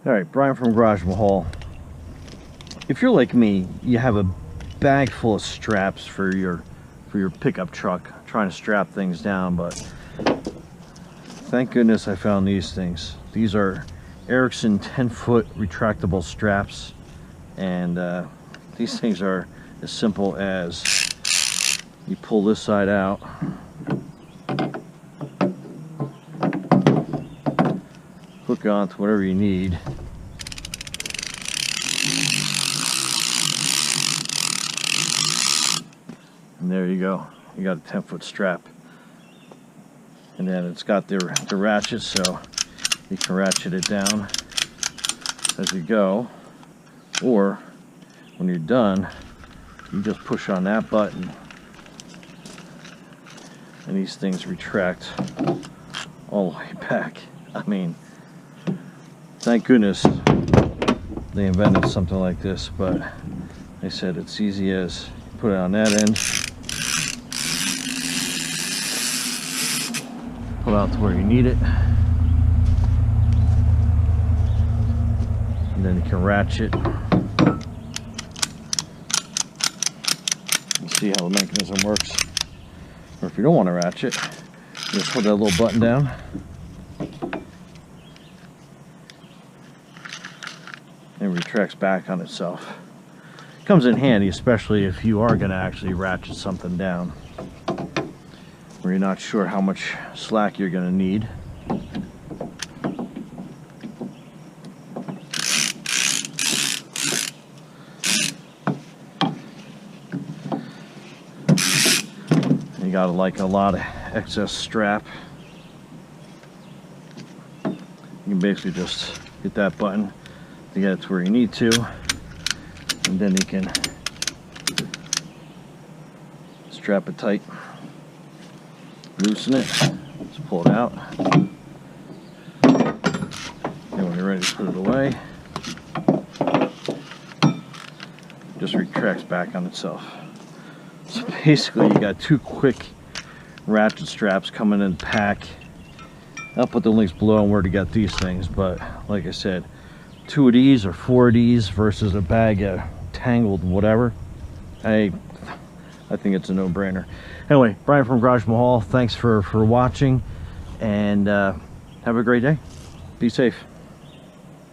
Alright, Brian from Garage Mahal. If you're like me, you have a bag full of straps for your pickup truck, trying to strap things down, but thank goodness I found these things. These are Erickson 10-foot retractable straps, and these things are as simple as you pull this side out, hook on to whatever you need, and there you go. You got a 10-foot strap. And then it's got the ratchet, so you can ratchet it down as you go. Or when you're done, you just push on that button and these things retract all the way back. I mean, thank goodness they invented something like this, but they said it's easy as put it on that end, pull out to where you need it, and then you can ratchet. You see how the mechanism works. Or if you don't want to ratchet, you just hold that little button down, and it retracts back on itself. Comes in handy, especially if you are going to actually ratchet something down where you're not sure how much slack you're going to need. You got like a lot of excess strap. You can basically just hit that button to get it to where you need to, and then you can strap it tight, loosen it, just pull it out, and when you're ready to put it away, it just retracts back on itself. So basically you got two quick ratchet straps coming in the pack. I'll put the links below on where to get these things, but like I said, 2 of these or 4 of these versus a bag of tangled whatever, I think it's a no-brainer. Anyway, Brian from Garage Mahal, thanks for watching, and have a great day. Be safe.